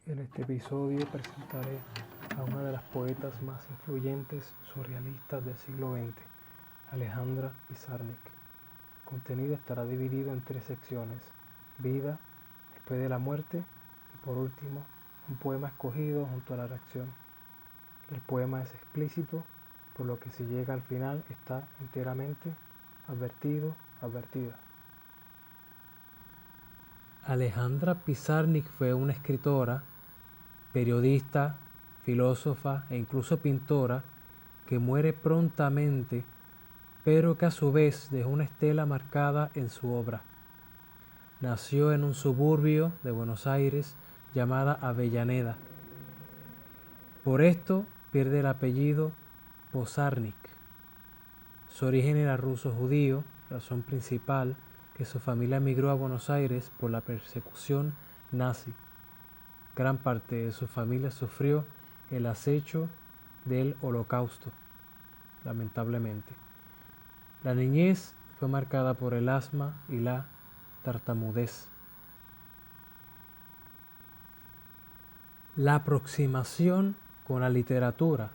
En este episodio presentaré a una de las poetas más influyentes surrealistas del siglo XX, Alejandra Pizarnik. El contenido estará dividido en 3 secciones: vida, después de la muerte y por último, un poema escogido junto a la reacción. El poema es explícito, por lo que si llega al final está enteramente advertida. Alejandra Pizarnik fue una escritora, periodista, filósofa e incluso pintora que muere prontamente, pero que a su vez dejó una estela marcada en su obra. Nació en un suburbio de Buenos Aires llamada Avellaneda. Por esto pierde el apellido Pizarnik. Su origen era ruso-judío, razón principal que su familia emigró a Buenos Aires por la persecución nazi. Gran parte de su familia sufrió el acecho del Holocausto, lamentablemente. La niñez fue marcada por el asma y la tartamudez. La aproximación con la literatura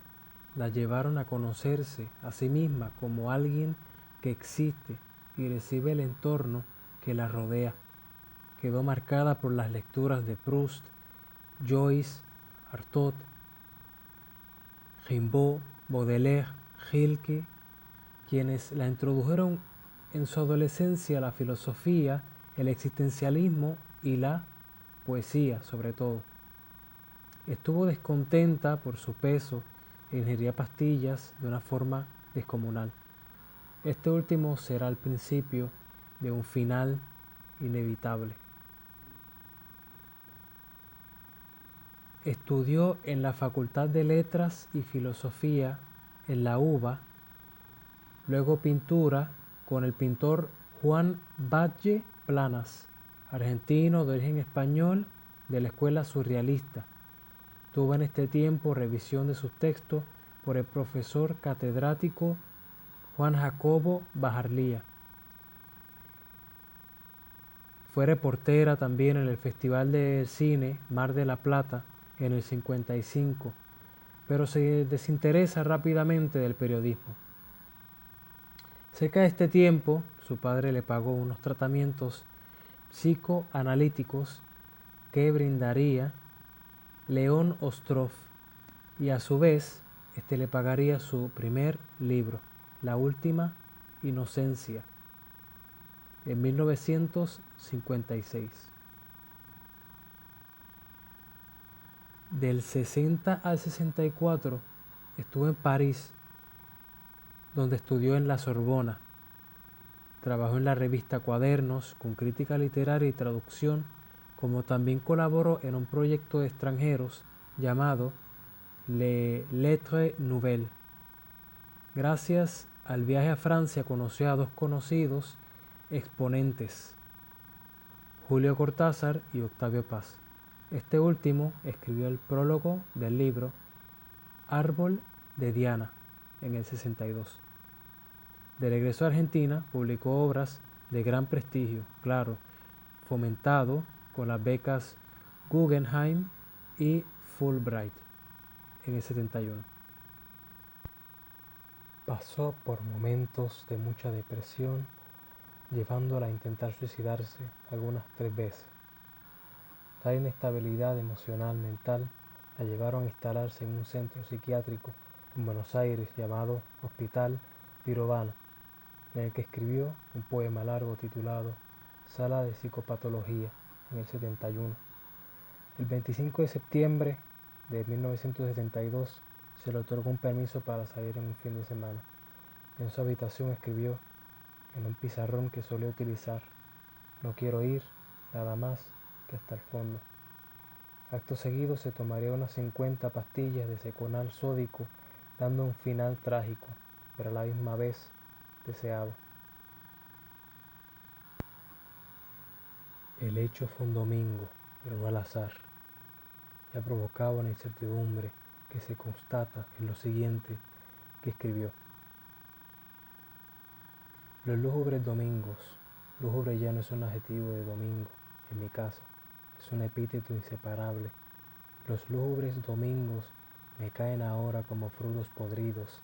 la llevaron a conocerse a sí misma como alguien que existe y recibe el entorno que la rodea. Quedó marcada por las lecturas de Proust, Joyce, Artaud, Rimbaud, Baudelaire, Rilke, quienes la introdujeron en su adolescencia a la filosofía, el existencialismo y la poesía sobre todo. Estuvo descontenta por su peso e ingería pastillas de una forma descomunal. Este último será el principio de un final inevitable. Estudió en la Facultad de Letras y Filosofía en la UBA, luego pintura con el pintor Juan Batlle Planas, argentino de origen español de la escuela surrealista. Tuvo en este tiempo revisión de sus textos por el profesor catedrático Juan Jacobo Bajarlía. Fue reportera también en el Festival de Cine Mar de la Plata en el 55, pero se desinteresa rápidamente del periodismo. Cerca de este tiempo, su padre le pagó unos tratamientos psicoanalíticos que brindaría León Ostrov, y a su vez, este le pagaría su primer libro, La Última Inocencia, en 1956. Del 60 al 64 estuvo en París, donde estudió en la Sorbona. Trabajó en la revista Cuadernos con crítica literaria y traducción, como también colaboró en un proyecto de extranjeros llamado Les Lettres Nouvelles. Gracias al viaje a Francia conoció a 2 conocidos exponentes, Julio Cortázar y Octavio Paz. Este último escribió el prólogo del libro Árbol de Diana en el 62. De regreso a Argentina, publicó obras de gran prestigio, claro, fomentado con las becas Guggenheim y Fulbright en el 71. Pasó por momentos de mucha depresión, llevándola a intentar suicidarse algunas 3 veces. Tal inestabilidad emocional mental la llevaron a instalarse en un centro psiquiátrico en Buenos Aires llamado Hospital Pirovano, en el que escribió un poema largo titulado Sala de Psicopatología en el 71. El 25 de septiembre de 1972 se le otorgó un permiso para salir en un fin de semana. En su habitación escribió en un pizarrón que solía utilizar: no quiero ir nada más que hasta el fondo. Acto seguido se tomaría unas 50 pastillas de seconal sódico, dando un final trágico, pero a la misma vez deseado. El hecho fue un domingo, pero no al azar. Ya provocaba una incertidumbre que se constata en lo siguiente que escribió: los lúgubres domingos. Lúgubre ya no es un adjetivo de domingo, en mi caso, es un epíteto inseparable Los lúgubres domingos me caen ahora como frutos podridos,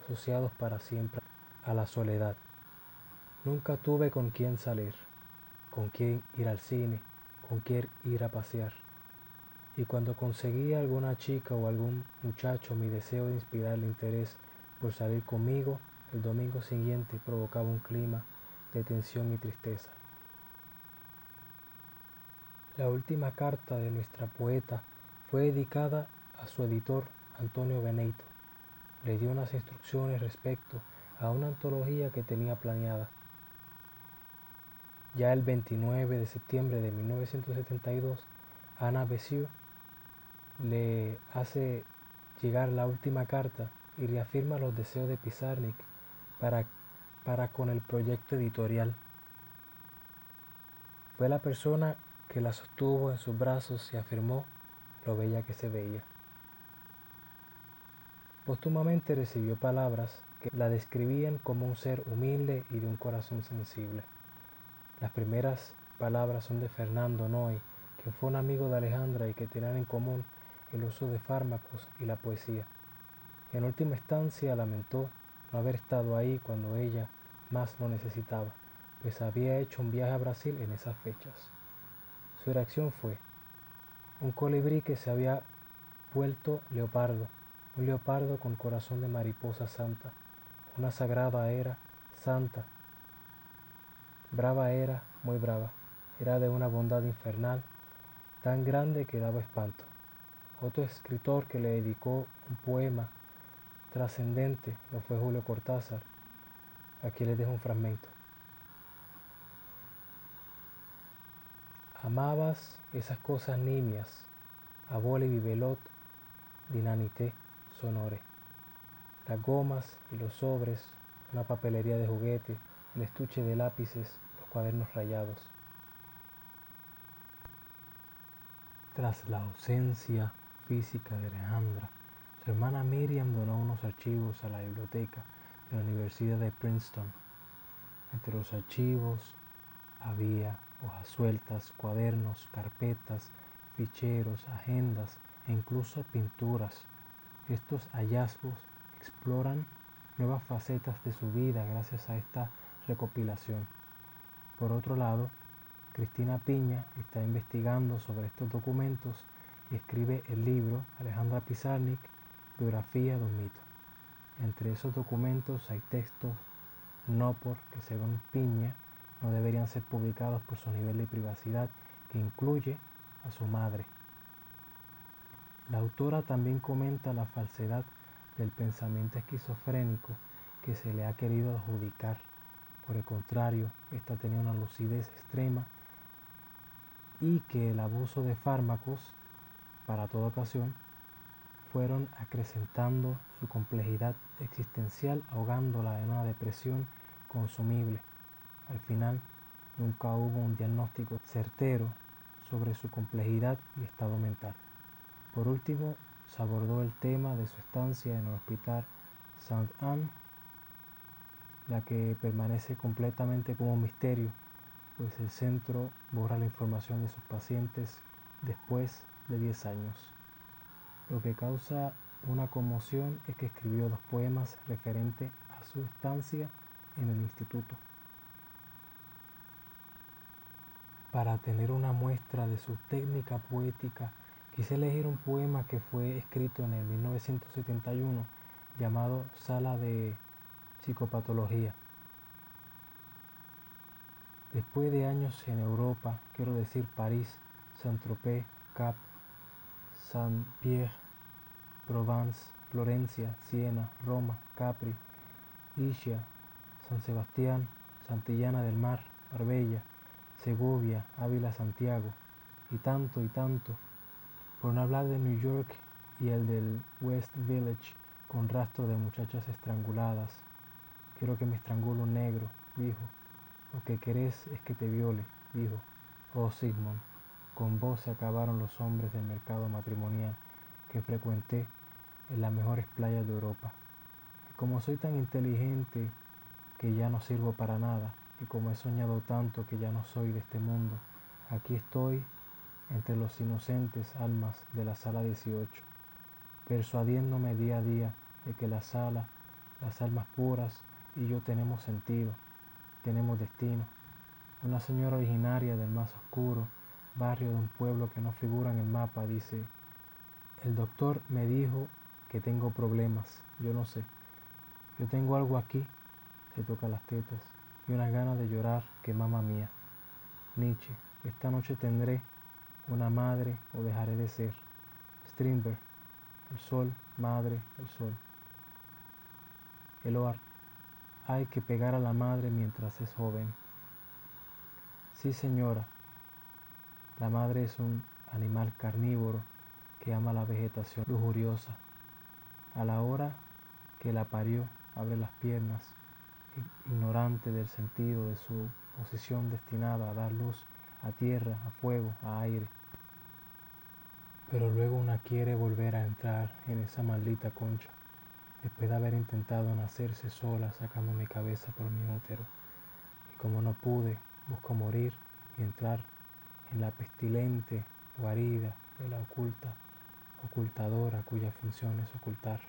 asociados para siempre a la soledad. Nunca tuve con quién salir, con quién ir al cine, con quién ir a pasear. Y cuando conseguía alguna chica o algún muchacho mi deseo de inspirarle interés por salir conmigo, el domingo siguiente provocaba un clima de tensión y tristeza. La última carta de nuestra poeta fue dedicada a su editor Antonio Beneyto. Le dio unas instrucciones respecto a una antología que tenía planeada. Ya el 29 de septiembre de 1972, Ana Bessieux le hace llegar la última carta y reafirma los deseos de Pizarnik para con el proyecto editorial. Fue la persona que la sostuvo en sus brazos y afirmó lo bella que se veía. Póstumamente recibió palabras que la describían como un ser humilde y de un corazón sensible. Las primeras palabras son de Fernando Noy, quien fue un amigo de Alejandra y que tenían en común el uso de fármacos y la poesía. En última instancia lamentó no haber estado ahí cuando ella más lo necesitaba, pues había hecho un viaje a Brasil en esas fechas. Su reacción fue un colibrí que se había vuelto leopardo, un leopardo con corazón de mariposa santa, una sagrada era santa, brava era, muy brava, era de una bondad infernal, tan grande que daba espanto. Otro escritor que le dedicó un poema trascendente lo fue Julio Cortázar. Aquí les dejo un fragmento. Amabas esas cosas nimias, aboli bibelot, dinanité, sonore. Las gomas y los sobres, una papelería de juguete, el estuche de lápices, los cuadernos rayados. Tras la ausencia física de Alejandra, su hermana Miriam donó unos archivos a la biblioteca de la Universidad de Princeton. Entre los archivos había hojas sueltas, cuadernos, carpetas, ficheros, agendas e incluso pinturas. Estos hallazgos exploran nuevas facetas de su vida gracias a esta recopilación. Por otro lado, Cristina Piña está investigando sobre estos documentos y escribe el libro Alejandra Pizarnik, biografía de un mito. Entre esos documentos hay textos que según Piña no deberían ser publicados por su nivel de privacidad que incluye a su madre. La autora también comenta la falsedad del pensamiento esquizofrénico que se le ha querido adjudicar. Por el contrario, esta tenía una lucidez extrema y que el abuso de fármacos para toda ocasión fueron acrecentando su complejidad existencial, ahogándola en una depresión consumible. Al final, nunca hubo un diagnóstico certero sobre su complejidad y estado mental. Por último, se abordó el tema de su estancia en el Hospital Sainte-Anne, la que permanece completamente como un misterio, pues el centro borra la información de sus pacientes después de 10 años. Lo que causa una conmoción es que escribió 2 poemas referentes a su estancia en el instituto. Para tener una muestra de su técnica poética, quise elegir un poema que fue escrito en el 1971 llamado Sala de Psicopatología. Después de años en Europa, quiero decir París, Saint-Tropez, Cap, Saint-Pierre, Provence, Florencia, Siena, Roma, Capri, Ischia, San Sebastián, Santillana del Mar, Marbella, Segovia, Ávila, Santiago, y tanto, por no hablar de New York y el del West Village con rastro de muchachas estranguladas. Quiero que me estrangule un negro, dijo. Lo que querés es que te viole, dijo. Oh Sigmund, con vos se acabaron los hombres del mercado matrimonial que frecuenté en las mejores playas de Europa. Y como soy tan inteligente que ya no sirvo para nada, y como he soñado tanto que ya no soy de este mundo, aquí estoy entre los inocentes almas de la sala 18, persuadiéndome día a día de que la sala, las almas puras y yo tenemos sentido, tenemos destino. Una señora originaria del más oscuro barrio de un pueblo que no figura en el mapa dice: el doctor me dijo que tengo problemas, yo no sé, yo tengo algo aquí, se toca las tetas, y unas ganas de llorar que mamá mía. Nietzsche, esta noche tendré una madre o dejaré de ser. Strindberg, el sol, madre, el sol. Eloard, hay que pegar a la madre mientras es joven. Sí, señora, la madre es un animal carnívoro que ama la vegetación lujuriosa. A la hora que la parió, abre las piernas, ignorante del sentido de su posición destinada a dar luz a tierra, a fuego, a aire. Pero luego una quiere volver a entrar en esa maldita concha, después de haber intentado nacerse sola sacando mi cabeza por mi útero. Y como no pude, busco morir y entrar en la pestilente guarida de la ocultadora cuya función es ocultar.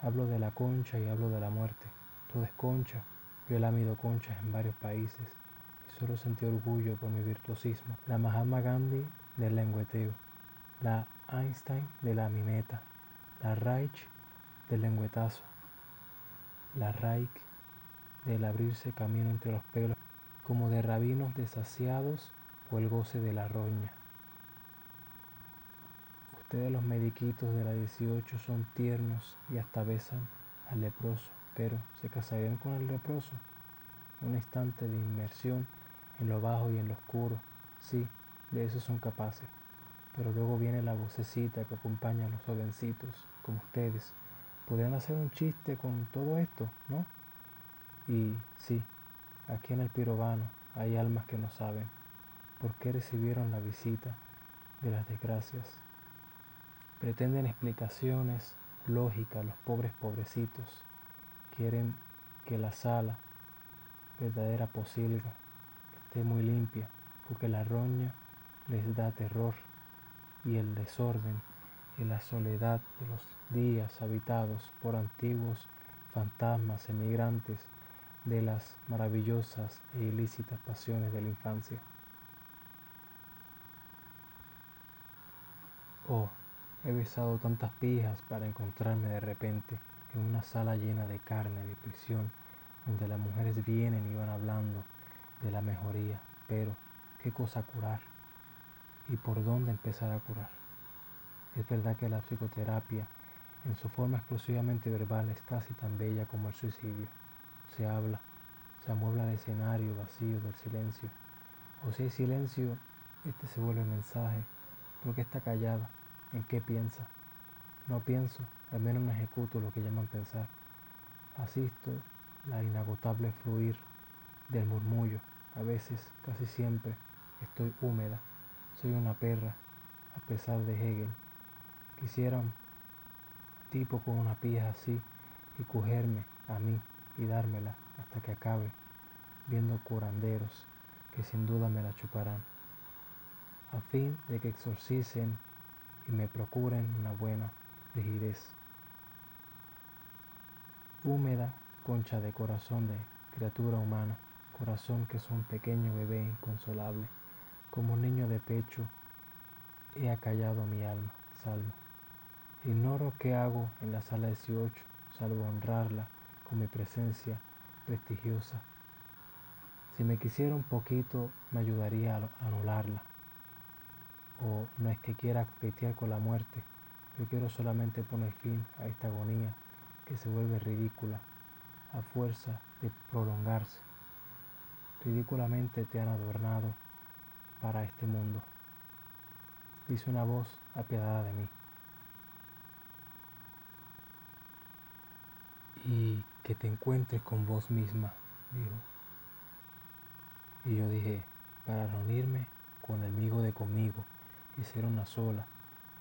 Hablo de la concha y hablo de la muerte. Todo es concha. Yo he lamido conchas en varios países y solo sentí orgullo por mi virtuosismo. La Mahatma Gandhi del lengüeteo, la Einstein de la mimeta, la Reich del lengüetazo, la Reich del abrirse camino entre los pelos, como de rabinos desasiados o el goce de la roña. Ustedes los mediquitos de la 18 son tiernos y hasta besan al leproso, pero ¿se casarían con el leproso? Un instante de inmersión en lo bajo y en lo oscuro, sí, de eso son capaces. Pero luego viene la vocecita que acompaña a los jovencitos, como ustedes. ¿Podrían hacer un chiste con todo esto, no? Y sí, aquí en el Pirovano hay almas que no saben por qué recibieron la visita de las desgracias. Pretenden explicaciones lógicas los pobres pobrecitos. Quieren que la sala, verdadera posilga, esté muy limpia, porque la roña les da terror y el desorden y la soledad de los días habitados por antiguos fantasmas emigrantes de las maravillosas e ilícitas pasiones de la infancia. Oh, he besado tantas pijas para encontrarme de repente en una sala llena de carne de prisión, donde las mujeres vienen y van hablando de la mejoría, pero ¿qué cosa curar? ¿Y por dónde empezar a curar? Es verdad que la psicoterapia, en su forma exclusivamente verbal, es casi tan bella como el suicidio. Se habla, se amuebla el escenario vacío del silencio. O si hay silencio, este se vuelve mensaje. ¿Por qué está callada? ¿En qué piensa? No pienso, al menos no ejecuto lo que llaman pensar. Asisto la inagotable fluir del murmullo. A veces, casi siempre, estoy húmeda. Soy una perra, a pesar de Hegel. Quisiera un tipo con una pija así y cogerme a mí y dármela hasta que acabe, viendo curanderos que sin duda me la chuparán, a fin de que exorcicen y me procuren una buena rigidez. Húmeda concha de corazón de criatura humana, corazón que es un pequeño bebé inconsolable, como un niño de pecho, he acallado mi alma, salmo. Ignoro qué hago en la sala 18, salvo honrarla con mi presencia prestigiosa. Si me quisiera un poquito, me ayudaría a anularla. O no es que quiera coquetear con la muerte, yo quiero solamente poner fin a esta agonía que se vuelve ridícula a fuerza de prolongarse. Ridículamente te han adornado para este mundo, dice una voz apiadada de mí. Y que te encuentres con vos misma, dijo. Y yo dije, para reunirme con el migo de conmigo y ser una sola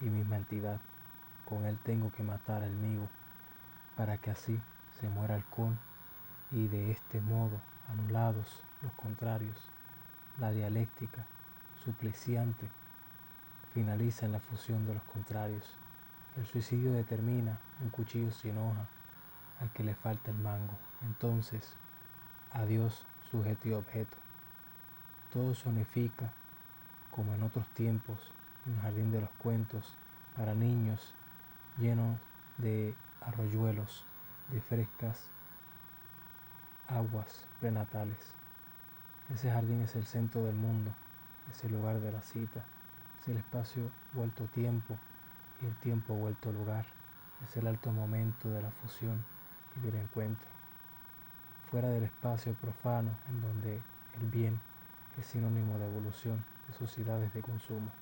y misma entidad, con él tengo que matar al migo, para que así se muera el con y de este modo anulados los contrarios, la dialéctica supliciante finaliza en la fusión de los contrarios. El suicidio determina un cuchillo sin hoja al que le falta el mango. Entonces, adiós sujeto y objeto. Todo se unifica como en otros tiempos, en el jardín de los cuentos, para niños llenos de arroyuelos, de frescas aguas prenatales. Ese jardín es el centro del mundo, es el lugar de la cita, es el espacio vuelto tiempo y el tiempo vuelto lugar, es el alto momento de la fusión y del encuentro. Fuera del espacio profano en donde el bien es sinónimo de evolución de sociedades de consumo.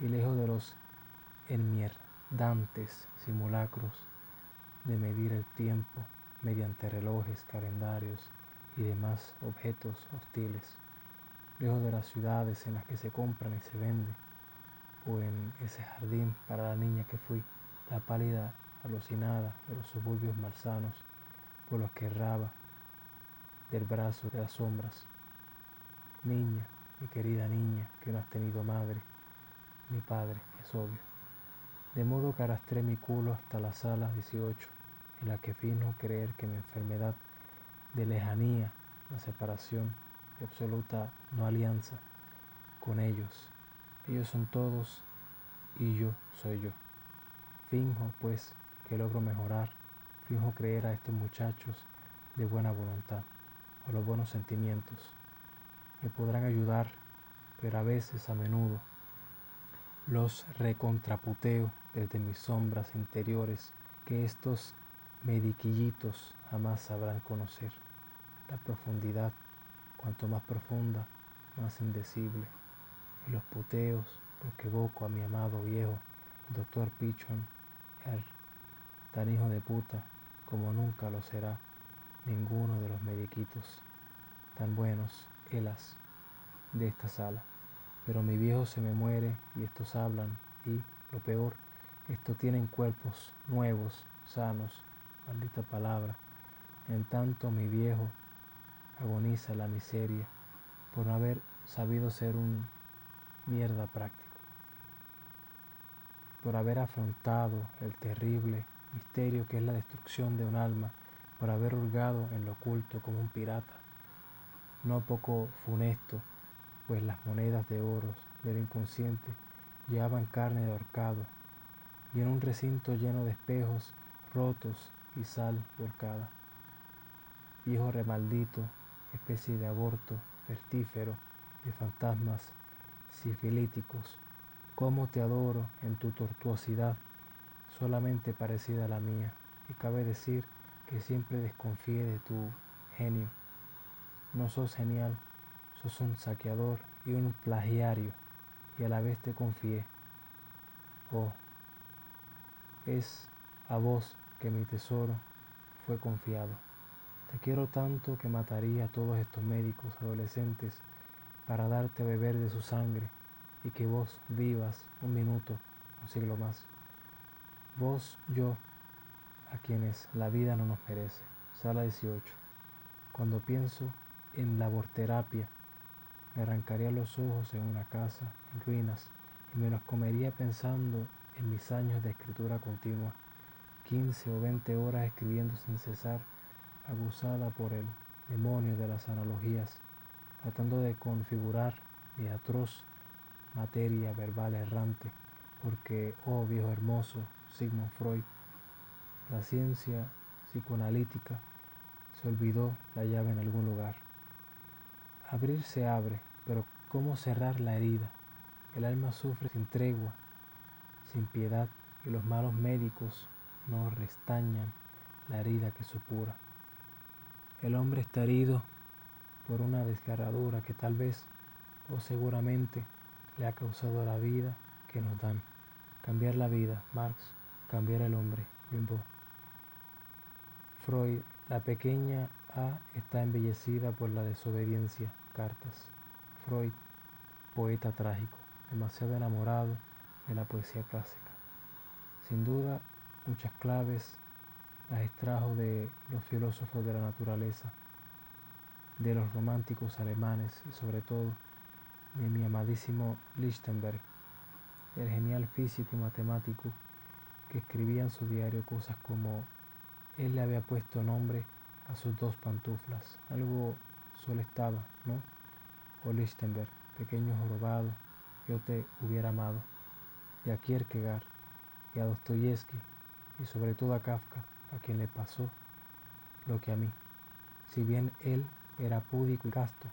Y lejos de los enmierdantes simulacros de medir el tiempo mediante relojes, calendarios y demás objetos hostiles, lejos de las ciudades en las que se compran y se vende, o en ese jardín para la niña que fui, la pálida alucinada de los suburbios malsanos por los que erraba del brazo de las sombras. Niña, mi querida niña, que no has tenido madre ni padre, es obvio. De modo que arrastré mi culo hasta la sala 18, en la que finjo creer que mi enfermedad de lejanía, la separación, de absoluta no alianza con ellos. Ellos son todos y yo soy yo. Finjo, pues, que logro mejorar, finjo creer a estos muchachos de buena voluntad, o los buenos sentimientos. Me podrán ayudar, pero a veces, a menudo, los recontraputeo desde mis sombras interiores que estos mediquillitos jamás sabrán conocer. La profundidad, cuanto más profunda, más indecible. Y los puteos, porque evoco a mi amado viejo, el doctor Pichon, tan hijo de puta como nunca lo será ninguno de los mediquitos tan buenos, helas, de esta sala. Pero mi viejo se me muere y estos hablan y, lo peor, estos tienen cuerpos nuevos, sanos, maldita palabra. En tanto mi viejo agoniza la miseria por no haber sabido ser un mierda práctico, por haber afrontado el terrible misterio que es la destrucción de un alma, por haber hurgado en lo oculto como un pirata, no poco funesto, pues las monedas de oro del inconsciente llevaban carne de ahorcado, y en un recinto lleno de espejos rotos y sal volcada. Viejo remaldito, especie de aborto vertífero de fantasmas sifilíticos, cómo te adoro en tu tortuosidad, solamente parecida a la mía, y cabe decir que siempre desconfié de tu genio. No sos genial, sos un saqueador y un plagiario, y a la vez te confié. Oh, es a vos que mi tesoro fue confiado. Te quiero tanto que mataría a todos estos médicos adolescentes para darte a beber de su sangre y que vos vivas un minuto, un siglo más. Vos, yo, a quienes la vida no nos merece. Sala 18. Cuando pienso en la aborterapia, me arrancaría los ojos en una casa en ruinas y me los comería pensando en mis años de escritura continua, 15 o 20 horas escribiendo sin cesar, aguzada por el demonio de las analogías, tratando de configurar mi atroz materia verbal errante, porque, oh viejo hermoso Sigmund Freud, la ciencia psicoanalítica se olvidó la llave en algún lugar. Abrir se abre, pero ¿cómo cerrar la herida? El alma sufre sin tregua, sin piedad, y los malos médicos no restañan la herida que supura. El hombre está herido por una desgarradura que tal vez o seguramente le ha causado la vida que nos dan. Cambiar la vida, Marx, cambiar el hombre, Rimbaud. Freud, la pequeña A está embellecida por la desobediencia, Cartas. Freud, poeta trágico, demasiado enamorado de la poesía clásica. Sin duda, muchas claves las extrajo de los filósofos de la naturaleza, de los románticos alemanes y sobre todo de mi amadísimo Lichtenberg, el genial físico y matemático que escribía en su diario cosas como él le había puesto nombre a sus dos pantuflas, algo solo estaba, ¿no? O Lichtenberg, pequeño jorobado, yo te hubiera amado, y a Kierkegaard, y a Dostoyevsky, y sobre todo a Kafka, a quien le pasó lo que a mí, si bien él era púdico y casto.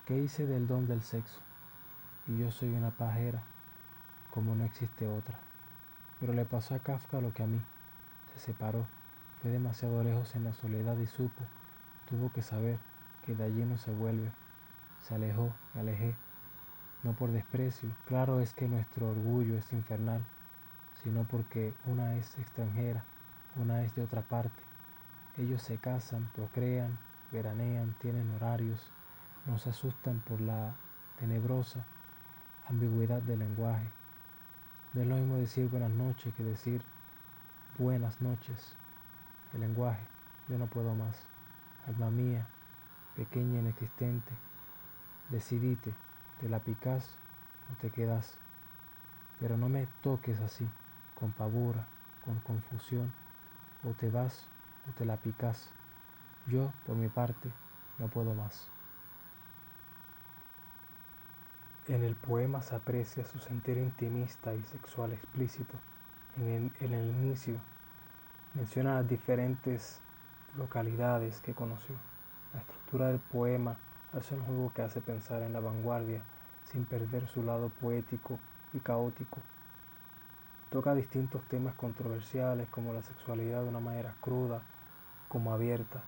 ¿Qué hice del don del sexo? Y yo soy una pajera, como no existe otra. Pero le pasó a Kafka lo que a mí, se separó, fue demasiado lejos en la soledad y supo, tuvo que saber que de allí no se vuelve. Se alejó, me alejé, no por desprecio, claro es que nuestro orgullo es infernal, sino porque una es extranjera, una es de otra parte. Ellos se casan, procrean, veranean, tienen horarios, no se asustan por la tenebrosa ambigüedad del lenguaje. No es lo mismo decir buenas noches que decir buenas noches. El lenguaje, yo no puedo más. Alma mía, pequeña e inexistente, decidite, te la picás o te quedas. Pero no me toques así, con pavura, con confusión, o te vas o te la picás. Yo, por mi parte, no puedo más. En el poema se aprecia su sentir intimista y sexual explícito. En el inicio menciona las diferentes localidades que conoció. La estructura del poema hace un juego que hace pensar en la vanguardia sin perder su lado poético y caótico. Toca distintos temas controversiales como la sexualidad de una manera cruda como abierta.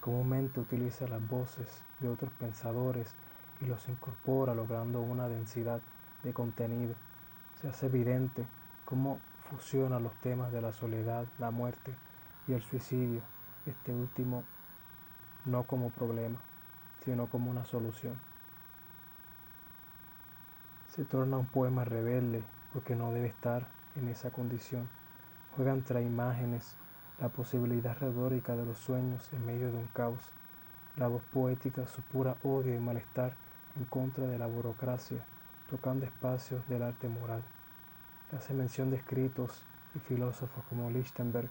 Comúnmente utiliza las voces de otros pensadores y los incorpora logrando una densidad de contenido. Se hace evidente cómo fusiona los temas de la soledad, la muerte y el suicidio, este último no como problema, sino como una solución. Se torna un poema rebelde porque no debe estar en esa condición. Juega entre imágenes, la posibilidad retórica de los sueños en medio de un caos, la voz poética su pura odio y malestar en contra de la burocracia, tocando espacios del arte moral. Hace mención de escritos y filósofos como Lichtenberg,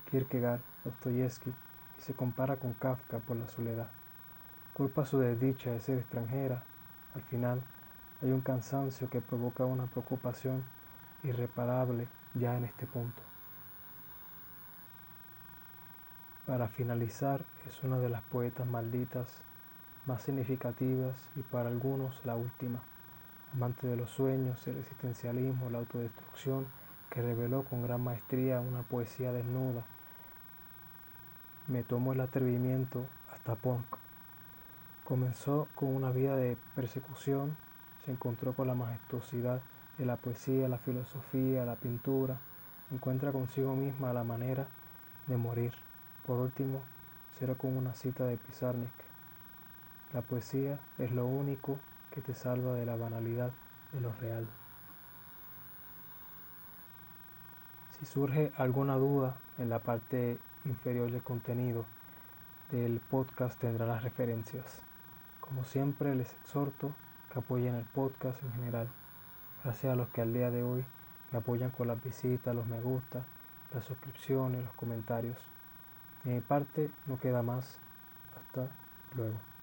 Kierkegaard, Dostoyevsky y se compara con Kafka por la soledad. Culpa su desdicha de ser extranjera. Al final hay un cansancio que provoca una preocupación irreparable ya en este punto. Para finalizar, es una de las poetas malditas más significativas y para algunos la última. Amante de los sueños, el existencialismo, la autodestrucción, que reveló con gran maestría una poesía desnuda. Me tomó el atrevimiento hasta punk. Comenzó con una vida de persecución, se encontró con la majestuosidad de la poesía, la filosofía, la pintura, encuentra consigo misma la manera de morir. Por último, cierro con una cita de Pizarnik. La poesía es lo único que te salva de la banalidad de lo real. Si surge alguna duda en la parte inferior del contenido del podcast tendrá las referencias. Como siempre les exhorto que apoyen el podcast en general. Gracias a los que al día de hoy me apoyan con las visitas, los me gusta, las suscripciones, los comentarios. De mi parte no queda más. Hasta luego.